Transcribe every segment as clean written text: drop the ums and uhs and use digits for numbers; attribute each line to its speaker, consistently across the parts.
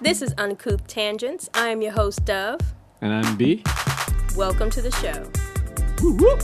Speaker 1: This is Uncouth Tangents. I am your host, Dove.
Speaker 2: And I'm B.
Speaker 1: Welcome to the show.
Speaker 2: Woo woo.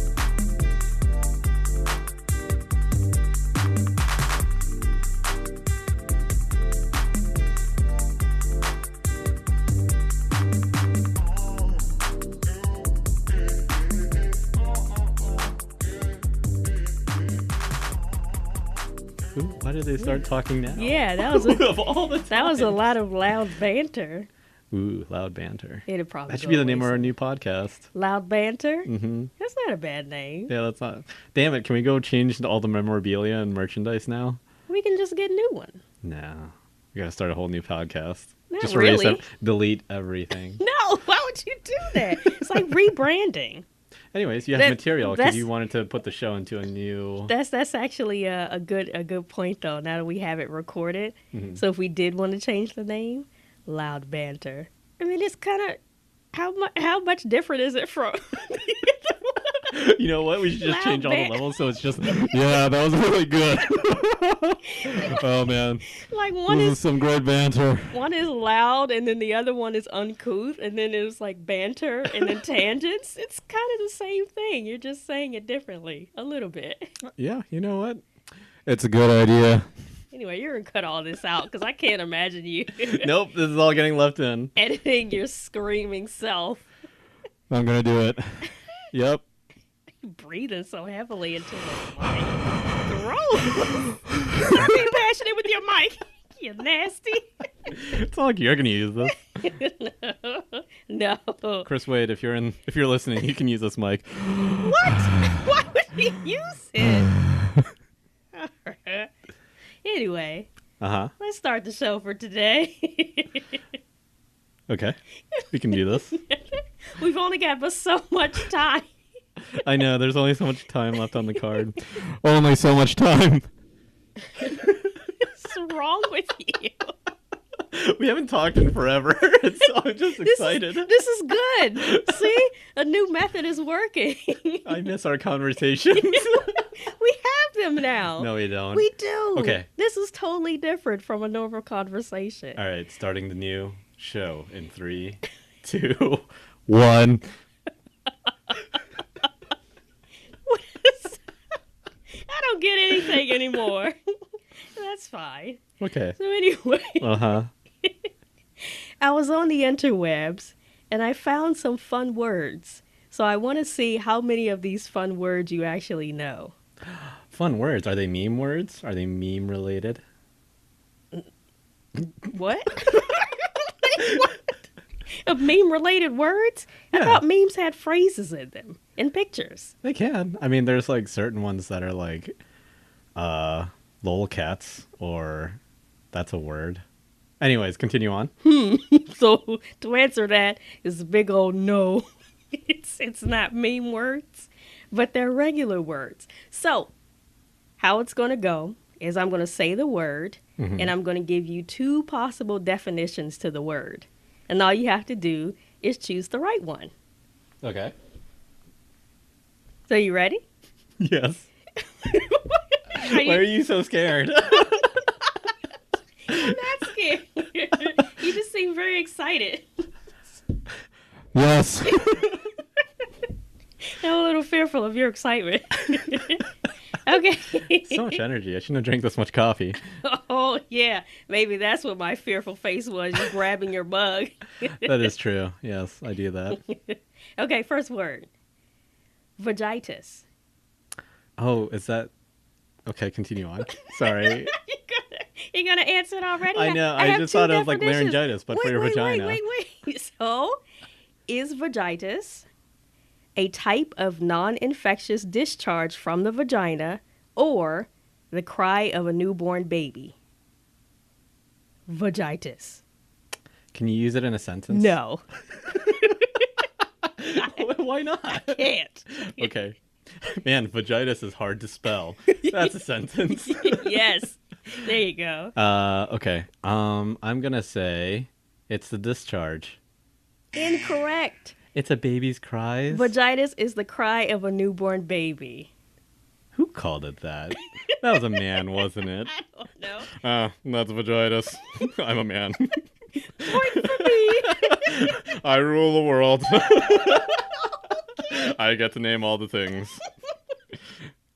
Speaker 2: Why did they start talking now?
Speaker 1: Yeah, that was
Speaker 2: that
Speaker 1: was a lot of loud banter.
Speaker 2: Ooh, loud banter.
Speaker 1: It'd probably
Speaker 2: That should be the name of our new podcast.
Speaker 1: Loud banter?
Speaker 2: Mm-hmm.
Speaker 1: That's not a bad name.
Speaker 2: Yeah, that's not. Damn it! Can we go change all the memorabilia and merchandise now?
Speaker 1: We can just get a new one.
Speaker 2: No, we gotta start a whole new podcast.
Speaker 1: Not
Speaker 2: just
Speaker 1: really.
Speaker 2: erase delete everything.
Speaker 1: No, why would you do that? It's like rebranding.
Speaker 2: Anyways, you have material because you wanted to put the show into a new.
Speaker 1: That's actually a good point though. Now that we have it recorded, so if we did want to change the name, Loud Banter. I mean, it's kind of how much different is it from?
Speaker 2: You know what? We should just change all the levels so it's just.
Speaker 3: Yeah, that was really good. Oh man,
Speaker 1: like one
Speaker 3: this
Speaker 1: is
Speaker 3: some great banter.
Speaker 1: One is loud, and then the other one is uncouth, and then it was like banter, and then tangents. It's kind of the same thing. You're just saying it differently, a little bit.
Speaker 2: Yeah, you know what?
Speaker 3: It's a good idea.
Speaker 1: Anyway, you're gonna cut all this out because I can't imagine you.
Speaker 2: Nope, this is all getting left in.
Speaker 1: Editing your screaming self.
Speaker 3: I'm gonna do it. Yep.
Speaker 1: Breathing so heavily into the mic. Gross. You're being passionate with your mic. You nasty.
Speaker 2: It's not like you're gonna use this.
Speaker 1: No.
Speaker 2: Chris Wade, if you're listening, you can use this mic.
Speaker 1: What? Why would he use it? Anyway. Let's start the show for today.
Speaker 2: Okay. We can do this.
Speaker 1: We've only got but so much time.
Speaker 2: I know, there's only so much time left on the card.
Speaker 3: Only so much time.
Speaker 1: What's wrong with you?
Speaker 2: We haven't talked in forever, so I'm just excited.
Speaker 1: This is good. See? A new method is working.
Speaker 2: I miss our conversations.
Speaker 1: We have them now.
Speaker 2: No, we don't.
Speaker 1: We do.
Speaker 2: Okay.
Speaker 1: This is totally different from a normal conversation.
Speaker 2: All right, starting the new show in 3, 2, 1.
Speaker 1: I don't get anything anymore. That's fine.
Speaker 2: Okay.
Speaker 1: So anyway. I was on the interwebs and I found some fun words. So I want to see how many of these fun words you actually know.
Speaker 2: Fun words. Are they meme words? Are they meme related?
Speaker 1: What? What? Meme related words?
Speaker 2: Yeah.
Speaker 1: I thought memes had phrases in them and pictures.
Speaker 2: They can. I mean, there's like certain ones that are like lolcats or that's a word. Anyways, continue on.
Speaker 1: So to answer that is a big old no. It's not meme words, but they're regular words. So how it's going to go is I'm going to say the word and I'm going to give you 2 possible definitions to the word. And all you have to do is choose the right one.
Speaker 2: Okay.
Speaker 1: So you ready?
Speaker 2: Yes. Why are you so scared?
Speaker 1: I'm not scared. You just seem very excited.
Speaker 3: Yes.
Speaker 1: I'm a little fearful of your excitement. Okay.
Speaker 2: So much energy. I shouldn't have drank this much coffee.
Speaker 1: Oh, yeah. Maybe that's what my fearful face was, you grabbing your mug.
Speaker 2: That is true. Yes, I do that.
Speaker 1: Okay, first word. Vagitis.
Speaker 2: Oh, is that... Okay, continue on. Sorry.
Speaker 1: You're gonna answer it already?
Speaker 2: I know.
Speaker 1: I
Speaker 2: I just thought it was like laryngitis, but for your vagina.
Speaker 1: Wait. So, is vagitis a type of non-infectious discharge from the vagina or the cry of a newborn baby? Vagitis.
Speaker 2: Can you use it in a sentence?
Speaker 1: No.
Speaker 2: Why not?
Speaker 1: I can't.
Speaker 2: Okay. Man, vagitis is hard to spell. That's a sentence.
Speaker 1: Yes. There you go.
Speaker 2: Okay. I'm gonna say it's the discharge.
Speaker 1: Incorrect.
Speaker 2: It's a baby's cries?
Speaker 1: Vagitis is the cry of a newborn baby.
Speaker 2: Who called it that? That was a man, wasn't it?
Speaker 1: I don't know.
Speaker 2: That's vagitis. I'm a man.
Speaker 1: point for me.
Speaker 3: I rule the world. I get to name all the things.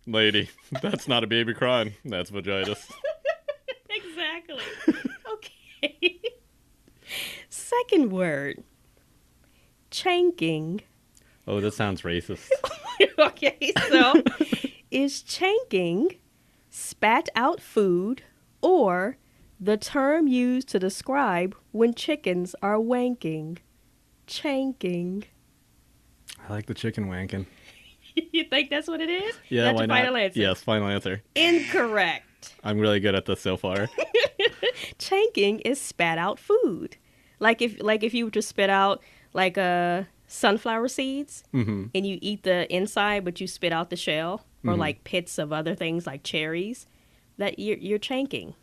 Speaker 3: Lady, that's not a baby crying. That's vaginas.
Speaker 1: Exactly. Okay. Second word. Chanking.
Speaker 2: Oh, that sounds racist.
Speaker 1: Okay, so is chanking spat out food or the term used to describe when chickens are wanking? Chanking.
Speaker 2: I like the chicken wanking.
Speaker 1: You think that's what it is?
Speaker 2: Yeah,
Speaker 1: That's
Speaker 2: why
Speaker 1: your
Speaker 2: not?
Speaker 1: final answer?
Speaker 2: Yes, final answer.
Speaker 1: Incorrect.
Speaker 2: I'm really good at this so far.
Speaker 1: Chanking is spat out food. Like if you were to spit out like sunflower seeds
Speaker 2: Mm-hmm.
Speaker 1: and you eat the inside but you spit out the shell or like pits of other things like cherries, that you're chanking.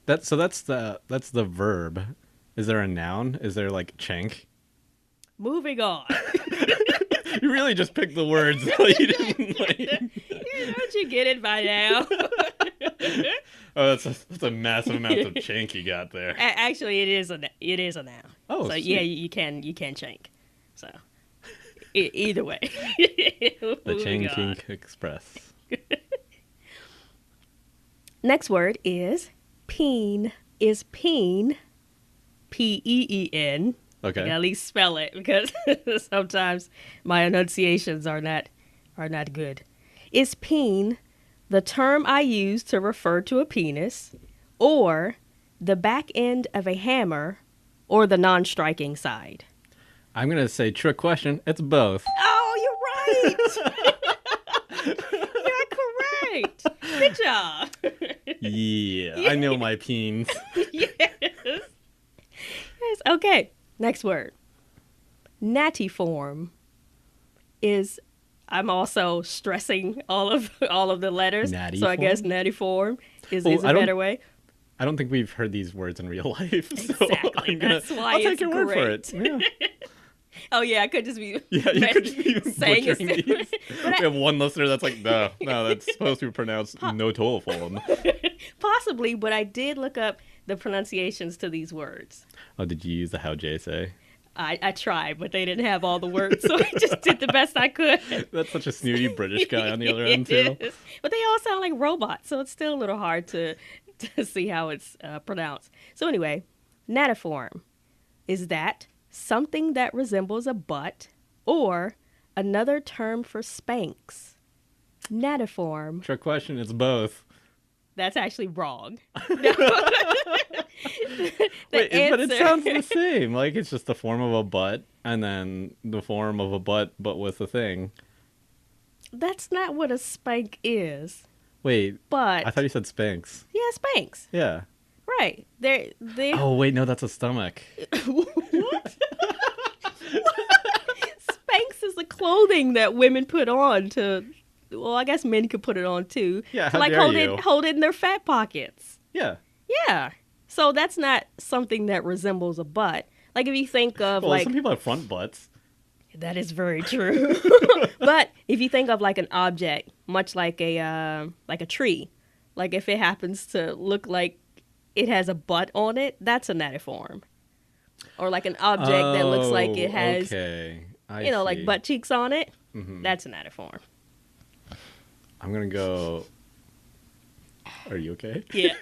Speaker 2: That's the verb. Is there a noun? Is there like chank?
Speaker 1: Moving on.
Speaker 2: You really just picked the words. You didn't, like...
Speaker 1: Don't you get it by now?
Speaker 2: Oh, that's a massive amount of chank you got there.
Speaker 1: Actually, it is a noun.
Speaker 2: Oh,
Speaker 1: so
Speaker 2: sweet.
Speaker 1: yeah, you can chank. So either way.
Speaker 2: The
Speaker 1: Moving on.
Speaker 2: Chanking Express.
Speaker 1: Next word is peen. Is peen, P-E-E-N.
Speaker 2: Okay.
Speaker 1: I gotta at least spell it because sometimes my enunciations are not good. Is peen the term I use to refer to a penis, or the back end of a hammer, or the non-striking side?
Speaker 2: I'm gonna say trick question. It's both.
Speaker 1: Oh, you're right. You're correct. Good job.
Speaker 2: Yeah, I know my peens.
Speaker 1: Yes. Yes. Okay. Next word. Natty form is. I'm also stressing all of the letters.
Speaker 2: Natty
Speaker 1: so I guess
Speaker 2: form?
Speaker 1: natty form is
Speaker 2: Oh,
Speaker 1: a better way.
Speaker 2: I don't think we've heard these words in real life. So
Speaker 1: Exactly. That's why
Speaker 2: I'll take
Speaker 1: it's
Speaker 2: your word for
Speaker 1: great.
Speaker 2: it. Yeah.
Speaker 1: Oh yeah, I could just be.
Speaker 2: Yeah, you could just be
Speaker 1: saying
Speaker 2: butchering
Speaker 1: it.
Speaker 2: these.
Speaker 1: But
Speaker 2: We have one listener that's like, no, that's supposed to be pronounced notoform.
Speaker 1: Possibly, but I did look up the pronunciations to these words.
Speaker 2: Oh, did you use the how Jay say?
Speaker 1: I tried, but they didn't have all the words, so I just did the best I could.
Speaker 2: That's such a snooty British guy on the other end,
Speaker 1: It
Speaker 2: too.
Speaker 1: is. But they all sound like robots, so it's still a little hard to see how it's pronounced. So anyway, natiform. Is that something that resembles a butt or another term for Spanx? Natiform.
Speaker 2: Trick question, it's both.
Speaker 1: That's actually wrong.
Speaker 2: Wait, but it
Speaker 1: answer-
Speaker 2: sounds the same. Like it's just the form of a butt, and then the form of a butt, but with a thing.
Speaker 1: That's not what a spank is.
Speaker 2: Wait,
Speaker 1: But
Speaker 2: I thought you said Spanx.
Speaker 1: yeah, Spanx.
Speaker 2: Yeah.
Speaker 1: Right. They
Speaker 2: Oh, wait, no, that's a stomach.
Speaker 1: What? Spanx is the clothing that women put on to. Well, I guess men could put it on too.
Speaker 2: Yeah,
Speaker 1: to
Speaker 2: how
Speaker 1: like
Speaker 2: dare
Speaker 1: hold
Speaker 2: you.
Speaker 1: hold it in their fat pockets.
Speaker 2: Yeah.
Speaker 1: Yeah. So that's not something that resembles a butt. Like if you think of
Speaker 2: Well,
Speaker 1: like
Speaker 2: some people have front butts.
Speaker 1: that is very true. But if you think of like an object, much like a tree, like if it happens to look like it has a butt on it, that's a natiform. Or like an object that looks like it has,
Speaker 2: Okay. I
Speaker 1: like
Speaker 2: see.
Speaker 1: butt cheeks on it,
Speaker 2: Mhm.
Speaker 1: that's a natiform.
Speaker 2: I'm gonna go. Are you okay?
Speaker 1: Yeah.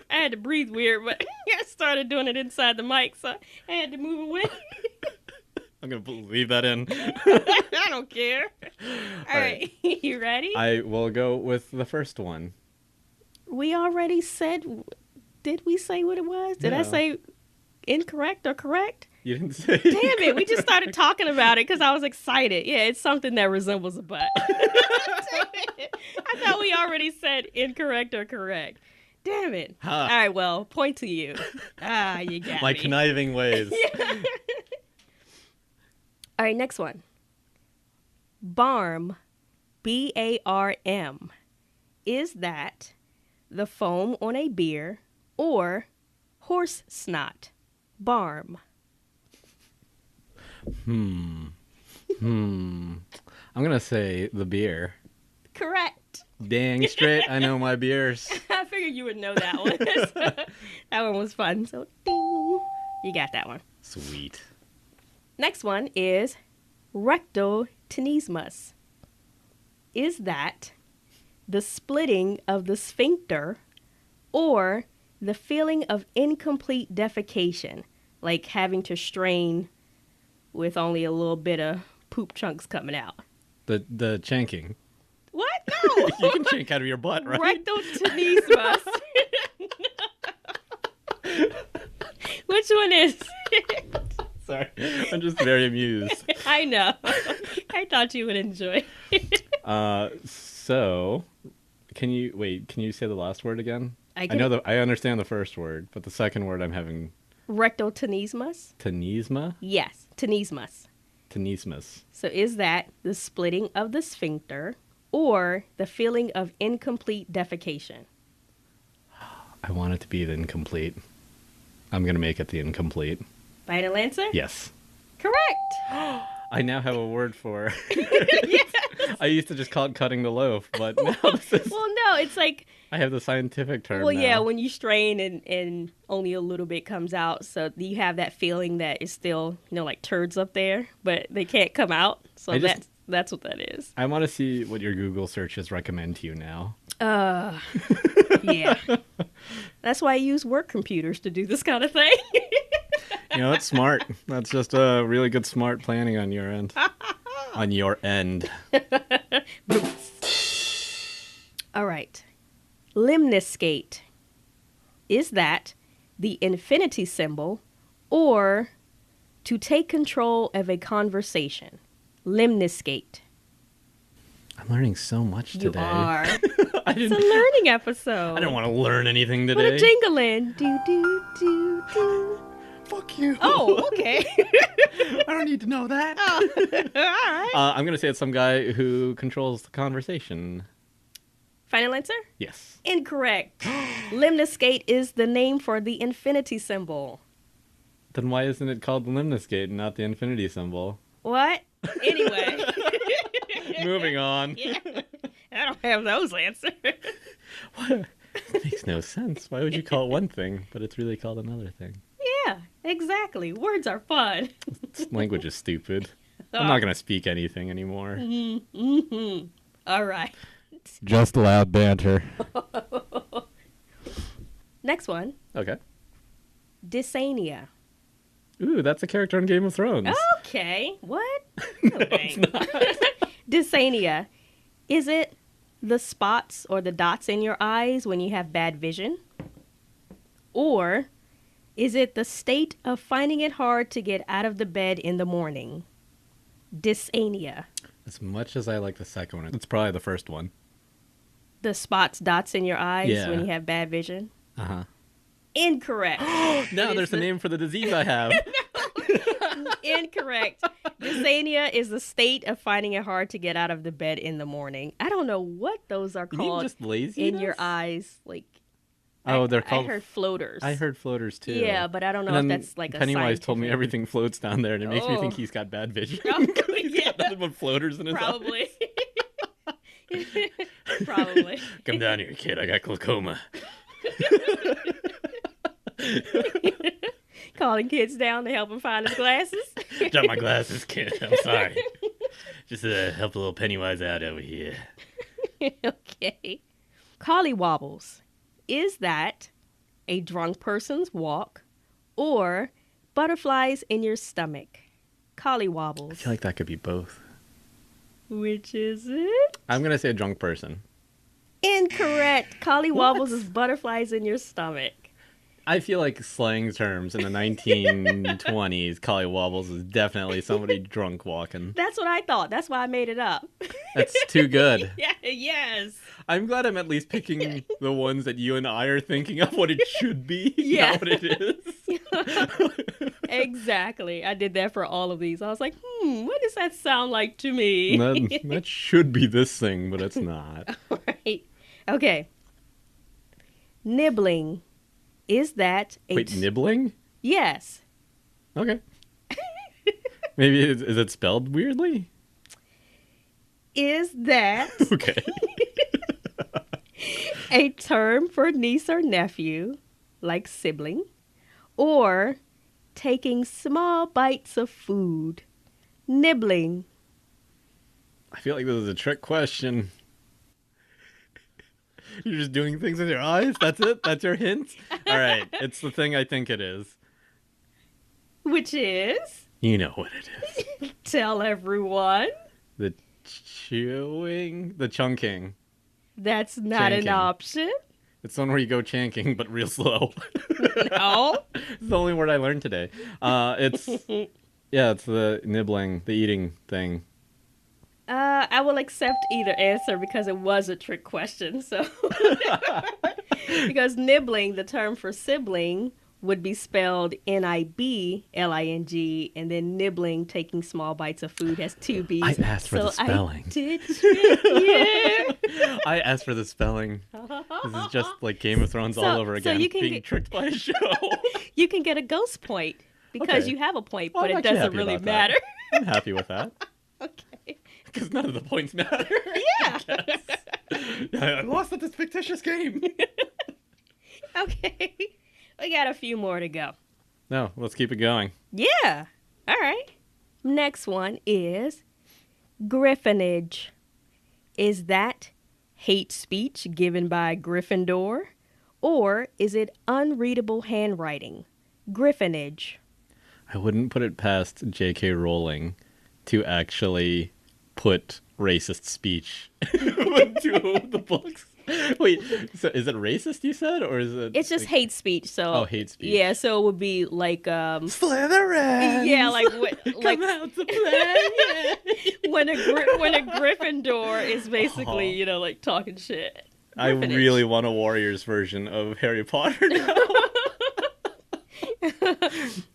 Speaker 1: I had to breathe weird, but I started doing it inside the mic, so I had to move away.
Speaker 2: I'm gonna leave that in.
Speaker 1: I don't care. All right. You ready?
Speaker 2: I will go with the first one.
Speaker 1: We already said, did we say what it was? Did I
Speaker 2: No.
Speaker 1: say incorrect or correct?
Speaker 2: You didn't say.
Speaker 1: Damn it, we just started talking about it because I was excited. Yeah, it's something that resembles a butt. I thought we already said incorrect or correct. Damn it.
Speaker 2: Huh.
Speaker 1: All right, well, point to you. You got
Speaker 2: My
Speaker 1: me.
Speaker 2: conniving ways.
Speaker 1: All right, next one. Barm, B-A-R-M. Is that the foam on a beer or horse snot? Barm.
Speaker 2: I'm gonna say the beer.
Speaker 1: Correct.
Speaker 2: Dang straight, I know my beers.
Speaker 1: I figured you would know that one. That one was fun. So, ding. You got that one.
Speaker 2: Sweet.
Speaker 1: Next one is rectal tenesmus. Is that the splitting of the sphincter or the feeling of incomplete defecation, like having to strain with only a little bit of poop chunks coming out?
Speaker 2: The chanking.
Speaker 1: What? No.
Speaker 2: You can chink out of your butt, right?
Speaker 1: Rectal tenesmus. Which one is it?
Speaker 2: Sorry, I'm just very amused.
Speaker 1: I know. I thought you would enjoy it.
Speaker 2: So, can you say the last word again?
Speaker 1: I
Speaker 2: I understand the first word, but the second word I'm having
Speaker 1: rectal tenesmus?
Speaker 2: tenesma?
Speaker 1: Yes, tenesmus.
Speaker 2: Tenesmus.
Speaker 1: So is that the splitting of the sphincter or the feeling of incomplete defecation?
Speaker 2: I want it to be the incomplete. I'm going to make it the incomplete.
Speaker 1: Final answer?
Speaker 2: Yes.
Speaker 1: Correct.
Speaker 2: I now have a word for it. I used to just call it cutting the loaf, but now this is...
Speaker 1: Well, no, it's like,
Speaker 2: I have the scientific term
Speaker 1: well,
Speaker 2: now.
Speaker 1: yeah, when you strain and only a little bit comes out, so you have that feeling that it's still, like turds up there, but they can't come out. So that's what that is.
Speaker 2: I want to see what your Google searches recommend to you now.
Speaker 1: Yeah. That's why I use work computers to do this kind of thing.
Speaker 2: That's smart. That's just a really good smart planning on your end. On your end.
Speaker 1: All right. Lemniscate. Is that the infinity symbol or to take control of a conversation? Lemniscate.
Speaker 2: I'm learning so much today.
Speaker 1: You are. It's a learning episode.
Speaker 2: I didn't want to learn anything
Speaker 1: Put
Speaker 2: today.
Speaker 1: a jingle in. Do, do, do, do.
Speaker 2: Fuck you.
Speaker 1: Oh, okay.
Speaker 2: I don't need to know that.
Speaker 1: Oh, all right.
Speaker 2: I'm going to say it's some guy who controls the conversation.
Speaker 1: Final answer?
Speaker 2: Yes.
Speaker 1: Incorrect. Lemniscate is the name for the infinity symbol.
Speaker 2: Then why isn't it called the lemniscate and not the infinity symbol?
Speaker 1: What? Anyway.
Speaker 2: Moving on.
Speaker 1: Yeah. I don't have those answers.
Speaker 2: What? It makes no sense. Why would you call it one thing, but it's really called another thing?
Speaker 1: Yeah, exactly. Words are fun.
Speaker 2: Language is stupid. I'm not going to speak anything anymore.
Speaker 1: Mm-hmm. All right.
Speaker 2: Just loud banter.
Speaker 1: Next one.
Speaker 2: Okay.
Speaker 1: Dysania.
Speaker 2: Ooh, that's a character in Game of Thrones.
Speaker 1: Okay. What?
Speaker 2: No, it's not.
Speaker 1: Dysania. Is it the spots or the dots in your eyes when you have bad vision? Or is it the state of finding it hard to get out of the bed in the morning? Dysania.
Speaker 2: As much as I like the second one, it's probably the first one.
Speaker 1: The spots, dots in your eyes
Speaker 2: Yeah.
Speaker 1: when you have bad vision?
Speaker 2: Uh-huh.
Speaker 1: Incorrect.
Speaker 2: Now there's a name for the disease I have.
Speaker 1: Incorrect. Dysania is the state of finding it hard to get out of the bed in the morning. I don't know what those are
Speaker 2: You mean
Speaker 1: called
Speaker 2: just laziness?
Speaker 1: in your eyes. Like,
Speaker 2: Oh, they're called...
Speaker 1: I heard floaters.
Speaker 2: I heard floaters too.
Speaker 1: Yeah, but I don't know
Speaker 2: And
Speaker 1: if
Speaker 2: then
Speaker 1: that's like a
Speaker 2: Pennywise told me
Speaker 1: scientific-
Speaker 2: everything floats down there, and it makes me
Speaker 1: Oh.
Speaker 2: think he's got bad vision.
Speaker 1: Probably,
Speaker 2: He's got
Speaker 1: yeah.
Speaker 2: nothing but floaters in his
Speaker 1: Probably.
Speaker 2: eyes.
Speaker 1: Probably.
Speaker 2: Come down here, kid. I got glaucoma.
Speaker 1: Calling kids down to help him find his glasses.
Speaker 2: Drop my glasses, kid. I'm sorry. Just help a little Pennywise out over here.
Speaker 1: Okay. Collywobbles. Is that a drunk person's walk or butterflies in your stomach? Collywobbles.
Speaker 2: I feel like that could be both.
Speaker 1: Which is it?
Speaker 2: I'm going to say a drunk person.
Speaker 1: Incorrect. Collywobbles is butterflies in your stomach.
Speaker 2: I feel like slang terms in the 1920s, collywobbles is definitely somebody drunk walking.
Speaker 1: That's what I thought. That's why I made it up.
Speaker 2: That's too good.
Speaker 1: Yeah, yes.
Speaker 2: I'm glad I'm at least picking the ones that you and I are thinking of what it should be,
Speaker 1: Yeah.
Speaker 2: not what it is.
Speaker 1: Exactly. I did that for all of these. I was like, what does that sound like to me?
Speaker 2: That should be this thing, but it's not.
Speaker 1: Right. Okay. Nibbling. Is that a...
Speaker 2: Wait, nibbling?
Speaker 1: Yes.
Speaker 2: Okay. Maybe is it spelled weirdly?
Speaker 1: Is that...
Speaker 2: Okay.
Speaker 1: A term for niece or nephew, like sibling, or taking small bites of food, nibbling.
Speaker 2: I feel like this is a trick question. You're just doing things with your eyes? That's it? That's your hint? All right. It's the thing I think it is.
Speaker 1: Which is?
Speaker 2: You know what it is.
Speaker 1: Tell everyone.
Speaker 2: The chewing? The chunking.
Speaker 1: That's not an
Speaker 2: Chanking.
Speaker 1: option.
Speaker 2: It's the one where you go chanking, but real slow.
Speaker 1: No.
Speaker 2: It's the only word I learned today. It's the nibbling, the eating thing.
Speaker 1: I will accept either answer because it was a trick question. So, because nibbling, the term for sibling, would be spelled nibling, and then nibbling, taking small bites of food, has two B's.
Speaker 2: I asked for the spelling.
Speaker 1: I did trick you.
Speaker 2: I asked for the spelling. This is just like Game of Thrones all over again.
Speaker 1: you can
Speaker 2: being tricked by a show.
Speaker 1: You can get a ghost point because
Speaker 2: Okay.
Speaker 1: you have a point,
Speaker 2: Well,
Speaker 1: but
Speaker 2: I'm
Speaker 1: it
Speaker 2: actually
Speaker 1: doesn't
Speaker 2: happy
Speaker 1: really
Speaker 2: about that.
Speaker 1: matter.
Speaker 2: I'm happy with that.
Speaker 1: Okay.
Speaker 2: Because none of the points matter.
Speaker 1: Yeah.
Speaker 2: I lost at this fictitious game.
Speaker 1: Okay. We got a few more to go.
Speaker 2: No, let's keep it going.
Speaker 1: Yeah. All right. Next one is griffinage. Is that hate speech given by Gryffindor, or is it unreadable handwriting? Griffinage.
Speaker 2: I wouldn't put it past J.K. Rowling to actually put racist speech into the books. Wait, so is it racist you said, or is it?
Speaker 1: It's just hate speech. So
Speaker 2: Oh, hate speech.
Speaker 1: Yeah, so it would be like
Speaker 2: Slytherin.
Speaker 1: yeah, like like
Speaker 2: Come out to play.
Speaker 1: when a Gryffindor is basically like talking shit.
Speaker 2: I
Speaker 1: Griffinage.
Speaker 2: really want a Warriors version of Harry Potter now.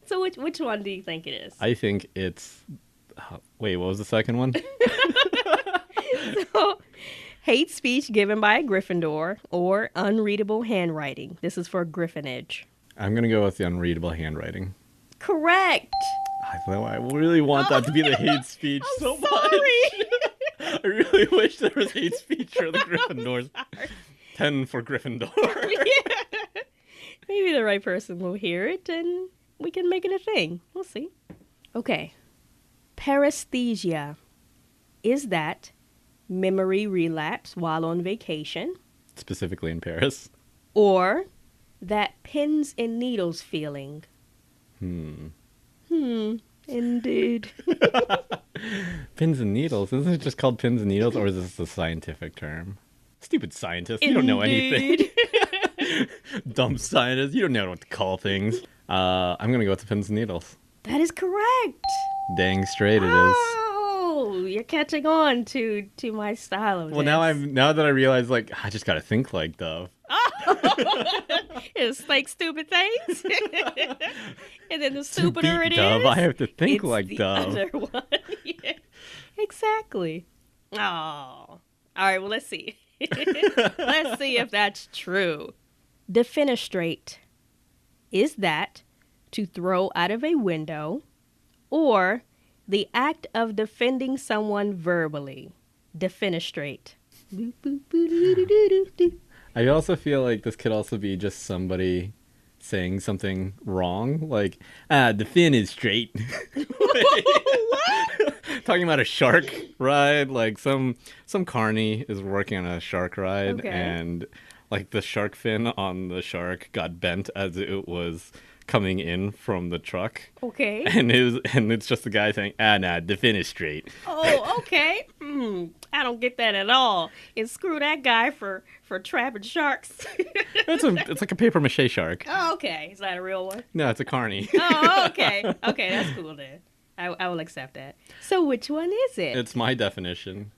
Speaker 1: So which one do you think it is?
Speaker 2: I think it's. Wait, what was the second one?
Speaker 1: So, hate speech given by a Gryffindor or unreadable handwriting. This is for griffinage.
Speaker 2: I'm gonna go with the unreadable handwriting.
Speaker 1: Correct.
Speaker 2: I really want that to be the hate speech
Speaker 1: I'm
Speaker 2: so
Speaker 1: sorry.
Speaker 2: much. I really wish there was hate speech for the Gryffindors.
Speaker 1: Sorry.
Speaker 2: 10 for Gryffindor.
Speaker 1: Yeah. Maybe the right person will hear it and we can make it a thing. We'll see. Okay. Paresthesia. Is that memory relapse while on vacation,
Speaker 2: Specifically in Paris.
Speaker 1: or that pins and needles feeling? Indeed.
Speaker 2: Pins and needles. Isn't it just called pins and needles, or is this a scientific term? Stupid scientist. You don't know anything.
Speaker 1: Indeed.
Speaker 2: Dumb scientist. You don't know what to call things. I'm going to go with the pins and needles.
Speaker 1: That is correct.
Speaker 2: Dang straight it is.
Speaker 1: Oh, you're catching on to my style of
Speaker 2: Well,
Speaker 1: this.
Speaker 2: now that I realize, like, I just got to think like Dove.
Speaker 1: It's like stupid things. And then the
Speaker 2: To
Speaker 1: stupider
Speaker 2: beat
Speaker 1: it
Speaker 2: Dove,
Speaker 1: is,
Speaker 2: I have to think
Speaker 1: it's
Speaker 2: like
Speaker 1: the
Speaker 2: Dove.
Speaker 1: other one. Yeah, exactly. Oh. All right, well, let's see. Let's see if that's true. Defenestrate. Is that to throw out of a window or the act of defending someone verbally? Defenestrate. Boop, boop, boop, doo, doo, doo, doo, doo.
Speaker 2: I also feel like this could also be just somebody saying something wrong. Like, the fin is straight.
Speaker 1: What?
Speaker 2: Talking about a shark ride. Like, some carny is working on a shark ride,
Speaker 1: Okay.
Speaker 2: and, like, the shark fin on the shark got bent as it was coming in from the truck.
Speaker 1: Okay.
Speaker 2: And it's just the guy saying, the fin is straight.
Speaker 1: Oh, okay. I don't get that at all. And screw that guy for trapping sharks.
Speaker 2: It's like a paper mache shark.
Speaker 1: Oh, okay. Is that a real one?
Speaker 2: No, it's a carny.
Speaker 1: Oh, okay. Okay, that's cool then. I will accept that. So which one is it?
Speaker 2: It's my definition.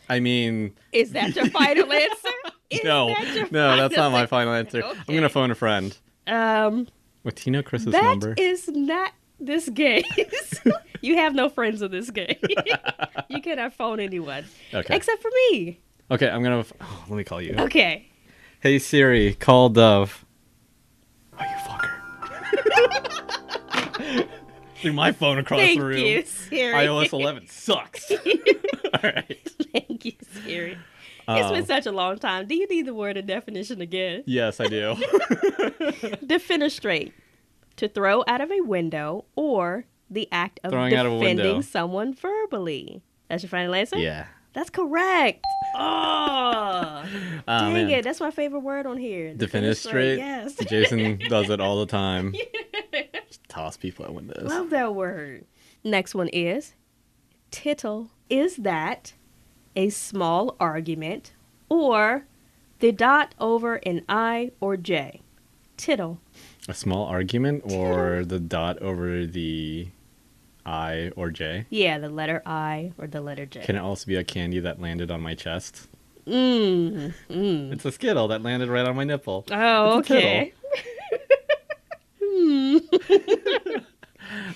Speaker 2: I mean,
Speaker 1: Is that your final answer? Is
Speaker 2: no,
Speaker 1: that your
Speaker 2: that's not
Speaker 1: final
Speaker 2: my final answer.
Speaker 1: Okay.
Speaker 2: I'm gonna phone a friend. What, do you know Chris's
Speaker 1: That
Speaker 2: number?
Speaker 1: is not this game. You have no friends in this game. You cannot phone anyone.
Speaker 2: Okay.
Speaker 1: Except for me.
Speaker 2: Okay, I'm gonna. Let me call you.
Speaker 1: Okay.
Speaker 2: Hey Siri, call Dove. Oh, you fucker. Through my phone across
Speaker 1: Thank
Speaker 2: the room.
Speaker 1: you, Siri.
Speaker 2: iOS 11 sucks. All right.
Speaker 1: Thank you, Siri. It's been such a long time. Do you need the word and definition again?
Speaker 2: Yes, I do.
Speaker 1: Defenestrate. To throw out of a window or the act of
Speaker 2: Throwing out of a window.
Speaker 1: defending someone verbally. That's your final answer?
Speaker 2: Yeah.
Speaker 1: That's correct. Oh, dang
Speaker 2: man.
Speaker 1: it. That's my favorite word on here.
Speaker 2: Defenestrate.
Speaker 1: Yes.
Speaker 2: Jason does it all the time. Just toss people out windows.
Speaker 1: Love that word. Next one is tittle. Is that a small argument or the dot over an I or J? Tittle.
Speaker 2: A small argument or the dot over the I or J?
Speaker 1: Yeah, the letter I or the letter J.
Speaker 2: Can it also be a candy that landed on my chest?
Speaker 1: Mm.
Speaker 2: It's a Skittle that landed right on my nipple.
Speaker 1: Oh,
Speaker 2: It's a
Speaker 1: okay.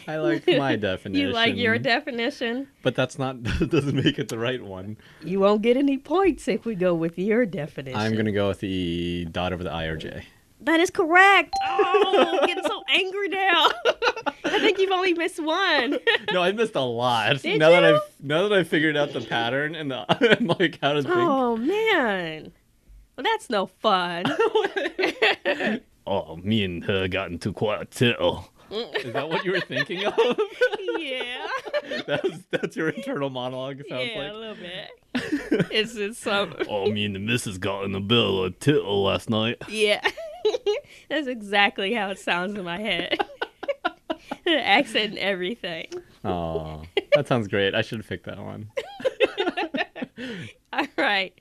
Speaker 2: I like my definition.
Speaker 1: You like your definition?
Speaker 2: But that's not, that doesn't make it the right one.
Speaker 1: You won't get any points if we go with your definition.
Speaker 2: I'm going to go with the dot over the I or J.
Speaker 1: That is correct. Oh, I'm getting so angry now. I think you've only missed one.
Speaker 2: No, I missed a lot.
Speaker 1: Did
Speaker 2: now
Speaker 1: you?
Speaker 2: That I figured out the pattern and the and like how to think.
Speaker 1: Oh, man. Well, that's no fun.
Speaker 3: Oh, me and her got into quite a tittle.
Speaker 2: Is that what you were thinking of?
Speaker 1: Yeah.
Speaker 2: That's your internal monologue. It sounds
Speaker 1: Yeah,
Speaker 2: like.
Speaker 1: a little bit. It's some.
Speaker 3: Oh, me and the missus got in a bit of a tittle last night.
Speaker 1: Yeah. That's exactly how it sounds in my head. The accent and everything.
Speaker 2: Oh, that sounds great. I should pick that one.
Speaker 1: All right.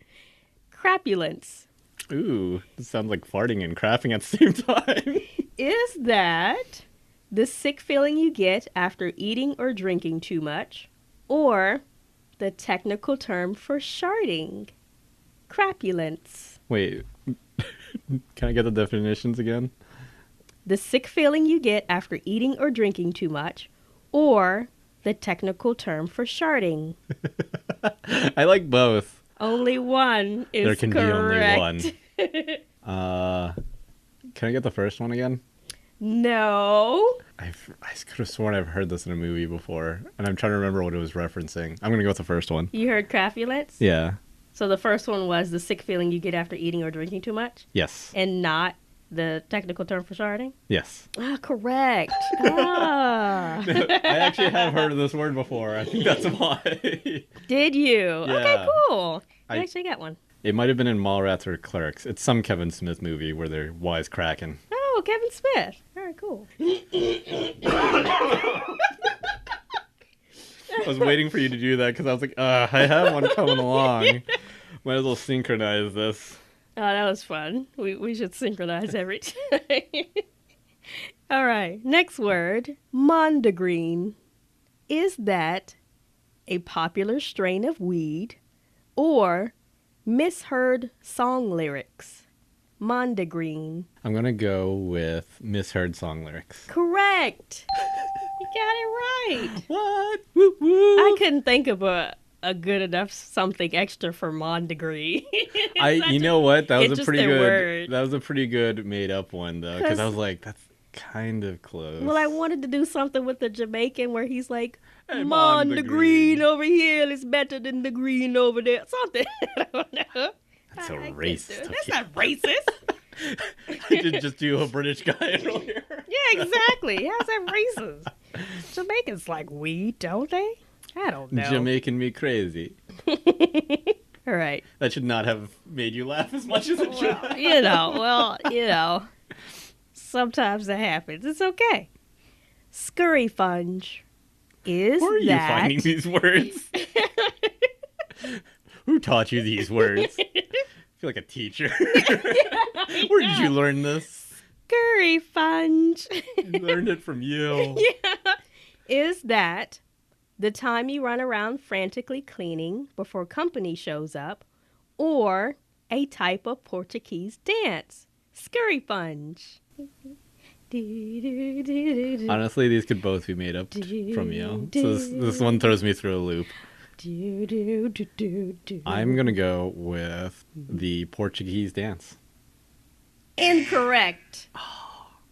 Speaker 1: Crapulence.
Speaker 2: Ooh, this sounds like farting and crapping at the same time.
Speaker 1: Is that the sick feeling you get after eating or drinking too much, or the technical term for sharting? Crapulence.
Speaker 2: Wait, can I get the definitions again?
Speaker 1: The sick feeling you get after eating or drinking too much, or the technical term for sharting.
Speaker 2: I like both.
Speaker 1: Only one is
Speaker 2: There can
Speaker 1: correct.
Speaker 2: be only one. Can I get the first one again?
Speaker 1: No.
Speaker 2: I could have sworn I've heard this in a movie before, and I'm trying to remember what it was referencing. I'm going to go with the first one.
Speaker 1: You heard crapulence?
Speaker 2: Yeah.
Speaker 1: So the first one was the sick feeling you get after eating or drinking too much,
Speaker 2: Yes.
Speaker 1: and not the technical term for sharting?
Speaker 2: Yes.
Speaker 1: Ah, correct. Ah.
Speaker 2: I actually have heard of this word before. I think that's why.
Speaker 1: Did you? Okay,
Speaker 2: Yeah.
Speaker 1: cool. I
Speaker 2: I-
Speaker 1: actually got one.
Speaker 2: It might have been in Mallrats or Clerks. It's some Kevin Smith movie where they're wisecracking.
Speaker 1: Oh, Kevin Smith. All right, cool.
Speaker 2: I was waiting for you to do that because I was like, I have one coming along. Might as well synchronize this.
Speaker 1: Oh, that was fun. We should synchronize every time. All right, next word, mondegreen. Is that a popular strain of weed or misheard song lyrics? Mondegreen.
Speaker 2: I'm going to go with misheard song lyrics.
Speaker 1: Correct. You got it right.
Speaker 2: What? Woo woo.
Speaker 1: I couldn't think of a good enough something extra for mondegreen.
Speaker 2: You know what? That was a
Speaker 1: interesting
Speaker 2: pretty good.
Speaker 1: word.
Speaker 2: That was a pretty good made up one though, because I
Speaker 1: 'Cause-
Speaker 2: was like, that's kind of close.
Speaker 1: Well, I wanted to do something with the Jamaican where he's like,
Speaker 2: Hey,
Speaker 1: the
Speaker 2: mondegreen.
Speaker 1: green over here is better than the green over there. Something. I don't know.
Speaker 2: That's so
Speaker 1: I can't
Speaker 2: racist
Speaker 1: do it.
Speaker 2: of
Speaker 1: That's
Speaker 2: you.
Speaker 1: not racist.
Speaker 2: I did just do a British guy earlier.
Speaker 1: Yeah, exactly. How's that racist? Jamaicans like weed, don't they? I don't know.
Speaker 2: Jamaican me crazy.
Speaker 1: All right.
Speaker 2: That should not have made you laugh as much as it should.
Speaker 1: Well, sometimes that happens. It's okay. Scurry funge. Is
Speaker 2: Where are you
Speaker 1: that
Speaker 2: finding these words? Who taught you these words? I feel like a teacher. Where did you learn this?
Speaker 1: scurry funge?
Speaker 2: I learned it from you.
Speaker 1: Yeah. Is that the time you run around frantically cleaning before company shows up, or a type of Portuguese dance? Scurry funge.
Speaker 2: Honestly, these could both be made up from you. So this one throws me through a loop. I'm going to go with the Portuguese dance.
Speaker 1: Incorrect.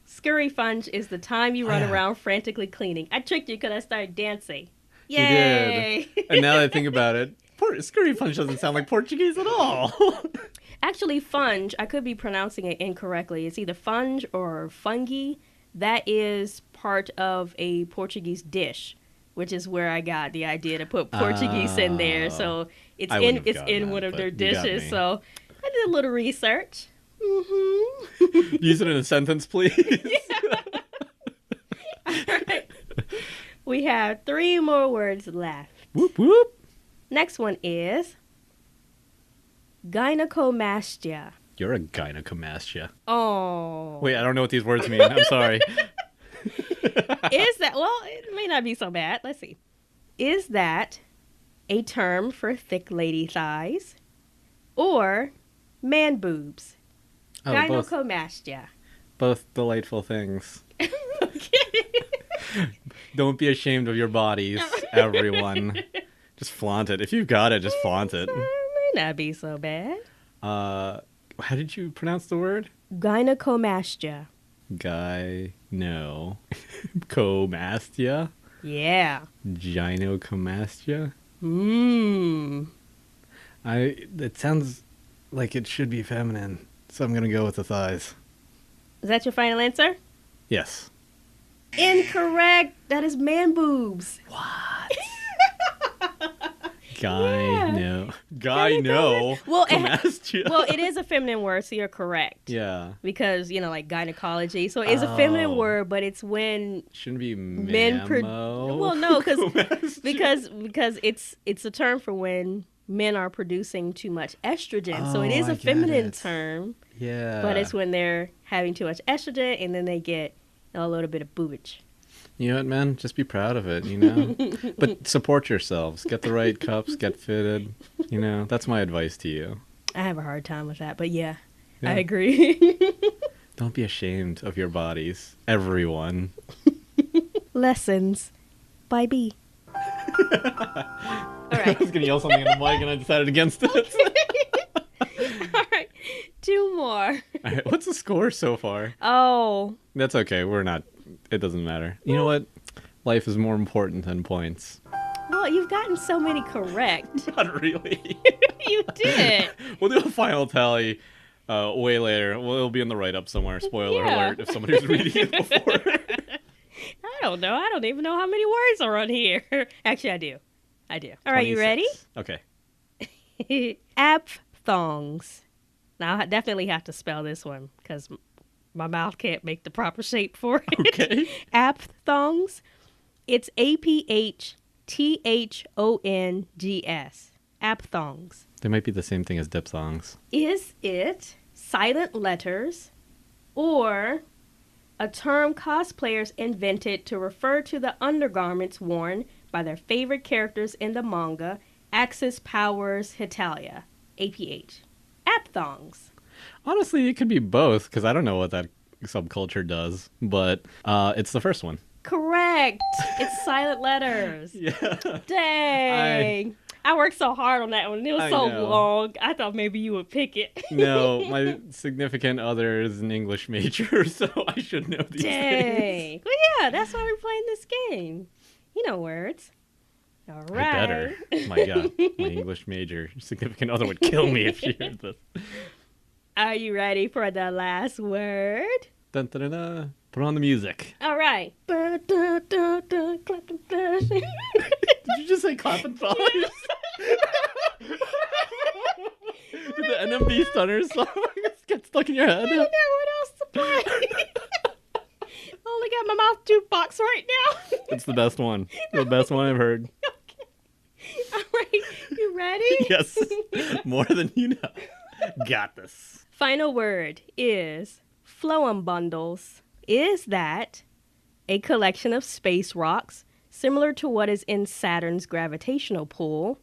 Speaker 1: Scurry funge is the time you run
Speaker 2: Yeah.
Speaker 1: around frantically cleaning. I tricked you because I started dancing.
Speaker 2: You
Speaker 1: Yay!
Speaker 2: did. And now that I think about it, Scurry punch doesn't sound like Portuguese at all.
Speaker 1: Actually, funge, I could be pronouncing it incorrectly. It's either funge or fungi. That is part of a Portuguese dish, which is where I got the idea to put Portuguese in there. So it's
Speaker 2: I
Speaker 1: in
Speaker 2: wouldn't have gotten that,
Speaker 1: one of their
Speaker 2: but you got
Speaker 1: dishes.
Speaker 2: me.
Speaker 1: So I did a little research. Mm-hmm.
Speaker 2: Use it in a sentence, please.
Speaker 1: All right. We have 3 more words left.
Speaker 2: Whoop whoop.
Speaker 1: Next one is gynecomastia.
Speaker 2: You're a gynecomastia.
Speaker 1: Oh.
Speaker 2: Wait, I don't know what these words mean. I'm sorry.
Speaker 1: Is that, well, it may not be so bad. Let's see. Is that a term for thick lady thighs or man boobs?
Speaker 2: Oh,
Speaker 1: Gynecomastia.
Speaker 2: both delightful things. Don't be ashamed of your bodies, everyone. Just flaunt it. If you've got it, just flaunt it.
Speaker 1: May not be so bad.
Speaker 2: How did you pronounce the word?
Speaker 1: Gynecomastia.
Speaker 2: No. Comastia?
Speaker 1: Yeah.
Speaker 2: Gynecomastia?
Speaker 1: Mmm.
Speaker 2: It sounds like it should be feminine, so I'm gonna go with the thighs.
Speaker 1: Is that your final answer?
Speaker 2: Yes.
Speaker 1: Incorrect. That is man boobs.
Speaker 2: Gyno.
Speaker 1: Well,
Speaker 2: Comastia.
Speaker 1: Well, it is a feminine word, so you're correct.
Speaker 2: Yeah.
Speaker 1: Because, like gynecology. So it's a feminine word, but it's when
Speaker 2: Shouldn't be
Speaker 1: men well, no, because it's a term for when men are producing too much estrogen. So it is
Speaker 2: I
Speaker 1: a
Speaker 2: get
Speaker 1: feminine
Speaker 2: it.
Speaker 1: term,
Speaker 2: Yeah.
Speaker 1: but it's when they're having too much estrogen and then they get a little bit of boobage.
Speaker 2: You know what, man? Just be proud of it, But support yourselves. Get the right cups, get fitted. That's my advice to you.
Speaker 1: I have a hard time with that, but yeah.
Speaker 2: Yeah.
Speaker 1: I agree.
Speaker 2: Don't be ashamed of your bodies, everyone.
Speaker 1: Lessons by B. All
Speaker 2: I
Speaker 1: right.
Speaker 2: was going to yell something in the mic and I decided against it.
Speaker 1: All right. 2 more.
Speaker 2: All right, what's the score so far?
Speaker 1: Oh.
Speaker 2: That's okay. It doesn't matter. You know what? Life is more important than points.
Speaker 1: Well, you've gotten so many correct.
Speaker 2: Not really.
Speaker 1: You did.
Speaker 2: We'll do a final tally way later. Well, it'll be in the write-up somewhere. Spoiler
Speaker 1: Yeah.
Speaker 2: alert if somebody's reading it before.
Speaker 1: I don't know. I don't even know how many words are on here. Actually, I do. All right, you ready?
Speaker 2: 26. Okay.
Speaker 1: Apthongs. Now, I definitely have to spell this one because my mouth can't make the proper shape for it.
Speaker 2: Okay.
Speaker 1: Apthongs. It's APHTHONGS. Apthongs.
Speaker 2: They might be the same thing as diphthongs.
Speaker 1: Is it silent letters or a term cosplayers invented to refer to the undergarments worn by their favorite characters in the manga Axis Powers Hetalia? APH. Apthongs.
Speaker 2: Honestly, it could be both because I don't know what that subculture does, but it's the first one.
Speaker 1: Correct. It's silent letters.
Speaker 2: Yeah.
Speaker 1: Dang. I worked so hard on that one. It was
Speaker 2: I
Speaker 1: so
Speaker 2: know.
Speaker 1: long. I thought maybe you would pick it.
Speaker 2: No, my significant other is an English major, so I should know these things.
Speaker 1: Dang. Well, yeah, that's why we're playing this game. You know words. All right.
Speaker 2: I better. My God, my English major significant other would kill me if she heard this.
Speaker 1: Are you ready for the last word?
Speaker 2: Dun, dun, dun, dun. Put on the music.
Speaker 1: All right. Dun, dun, dun, dun, clap, dun, dun.
Speaker 2: Did you just say clap and follow? Did the NMB Stunner song get stuck in your head?
Speaker 1: I don't know what else to play. Only got my mouth jukebox right now.
Speaker 2: It's the best one. The best one I've heard.
Speaker 1: Okay. All right. You ready?
Speaker 2: Yes. More than you know. Got this.
Speaker 1: Final word is phloem bundles. Is that a collection of space rocks similar to what is in Saturn's gravitational pull,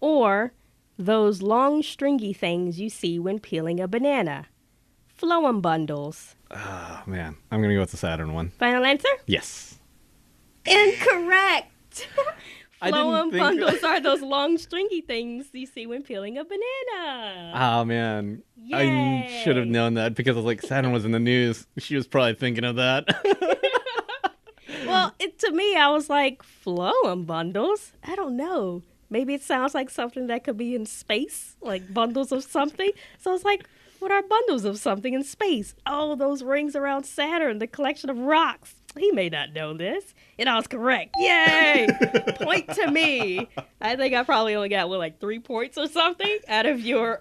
Speaker 1: or those long stringy things you see when peeling a banana? Phloem bundles.
Speaker 2: Oh, man. I'm going to go with the Saturn one.
Speaker 1: Final answer?
Speaker 2: Yes.
Speaker 1: Incorrect.
Speaker 2: I didn't
Speaker 1: Phloem
Speaker 2: think-
Speaker 1: bundles are those long stringy things you see when peeling a banana.
Speaker 2: Oh, man. I
Speaker 1: Yay.
Speaker 2: should have known that because I was like, Saturn was in the news. She was probably thinking of that.
Speaker 1: Well, to me, I was like, phloem bundles? I don't know. maybe it sounds like something that could be in space, like bundles of something. So it's like, what are bundles of something in space? Oh, those rings around Saturn, the collection of rocks. He may not know this. And I was correct. Yay! Point to me. I think I probably only got, like 3 points or something out of your,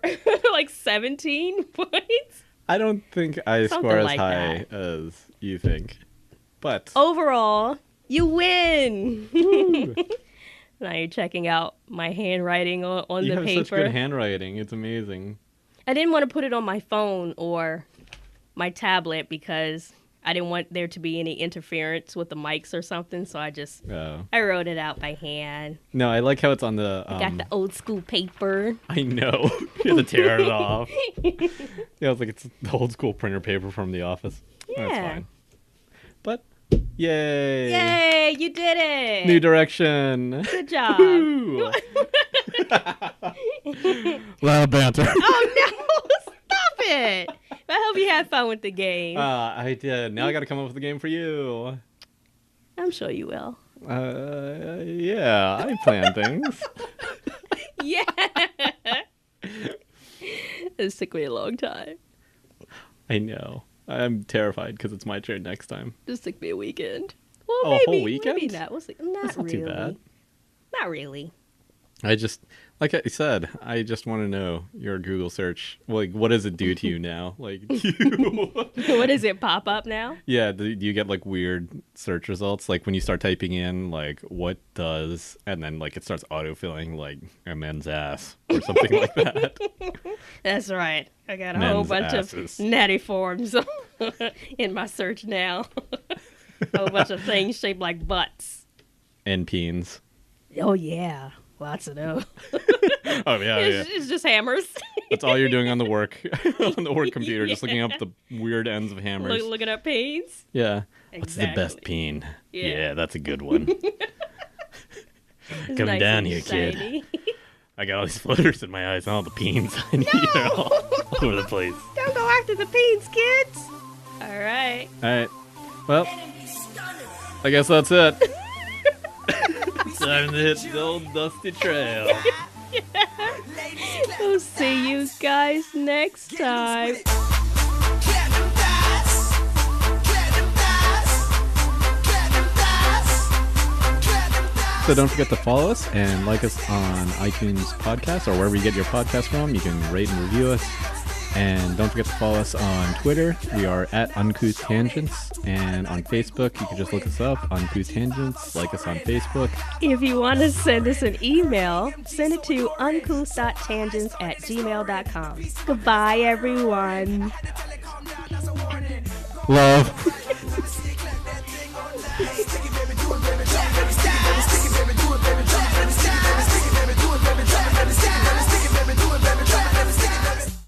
Speaker 1: like 17 points.
Speaker 2: I don't think I
Speaker 1: Something
Speaker 2: score as
Speaker 1: like
Speaker 2: high as you think. But
Speaker 1: Overall, you win. Now you're checking out my handwriting on
Speaker 2: you
Speaker 1: the
Speaker 2: have
Speaker 1: paper.
Speaker 2: such good handwriting. It's amazing.
Speaker 1: I didn't want to put it on my phone or my tablet because I didn't want there to be any interference with the mics or something. So I wrote it out by hand.
Speaker 2: No, I like how it's on the...
Speaker 1: Got the old school paper.
Speaker 2: I know. You have to tear it off. Yeah, it's like it's the old school printer paper from the office.
Speaker 1: Yeah.
Speaker 2: That's fine. But, yay.
Speaker 1: Yay, you did it.
Speaker 2: New direction.
Speaker 1: Good job.
Speaker 2: Woo. Loud banter.
Speaker 1: Oh, no. Stop it. I hope you had fun with the game.
Speaker 2: I did. Now I got to come up with a game for you.
Speaker 1: I'm sure you will.
Speaker 2: Yeah, I plan things.
Speaker 1: Yeah. This took me a long time.
Speaker 2: I know. I'm terrified because it's my turn next time.
Speaker 1: This took me a weekend. Well,
Speaker 2: Oh, a
Speaker 1: maybe,
Speaker 2: whole weekend?
Speaker 1: Maybe not. We'll see. Not
Speaker 2: That's not
Speaker 1: really.
Speaker 2: too bad.
Speaker 1: Not really.
Speaker 2: I just, like I said, I just want to know your Google search. Like, what does it do to you now? Like,
Speaker 1: What does it pop up now?
Speaker 2: yeah, do you get like weird search results? Like when you start typing in like what does, and then like it starts autofilling like a men's ass or something like that.
Speaker 1: That's right. I got a
Speaker 2: Men's
Speaker 1: whole bunch
Speaker 2: asses.
Speaker 1: of natty forms in my search now. A whole bunch of things shaped like butts.
Speaker 2: And peens.
Speaker 1: Oh, yeah. Lots of those.
Speaker 2: Oh yeah, yeah.
Speaker 1: It's just hammers.
Speaker 2: That's all you're doing on the work computer, just looking up
Speaker 1: Yeah.
Speaker 2: the weird ends of hammers.
Speaker 1: Looking up pains.
Speaker 2: Yeah. What's the best
Speaker 1: Exactly.
Speaker 2: peen?
Speaker 1: Yeah.
Speaker 2: Yeah, that's a good one.
Speaker 1: It's
Speaker 2: Come
Speaker 1: nice
Speaker 2: down
Speaker 1: and
Speaker 2: here, kid.
Speaker 1: shiny.
Speaker 2: I got all these floaters in my eyes and all the peens. I need they're all over the place.
Speaker 1: Don't go after the peens, kids. All right.
Speaker 2: All right. Well, I guess that's it. Time to hit the old dusty trail.
Speaker 1: We'll see you guys next time.
Speaker 2: So don't forget to follow us and like us on iTunes Podcast or wherever you get your podcast from. You can rate and review us. And don't forget to follow us on Twitter. We are at Uncouth Tangents. And on Facebook, you can just look us up, Uncouth Tangents. Like us on Facebook.
Speaker 1: If you want to send us an email, send it to uncouth.tangents@gmail.com. Goodbye, everyone.
Speaker 2: Love.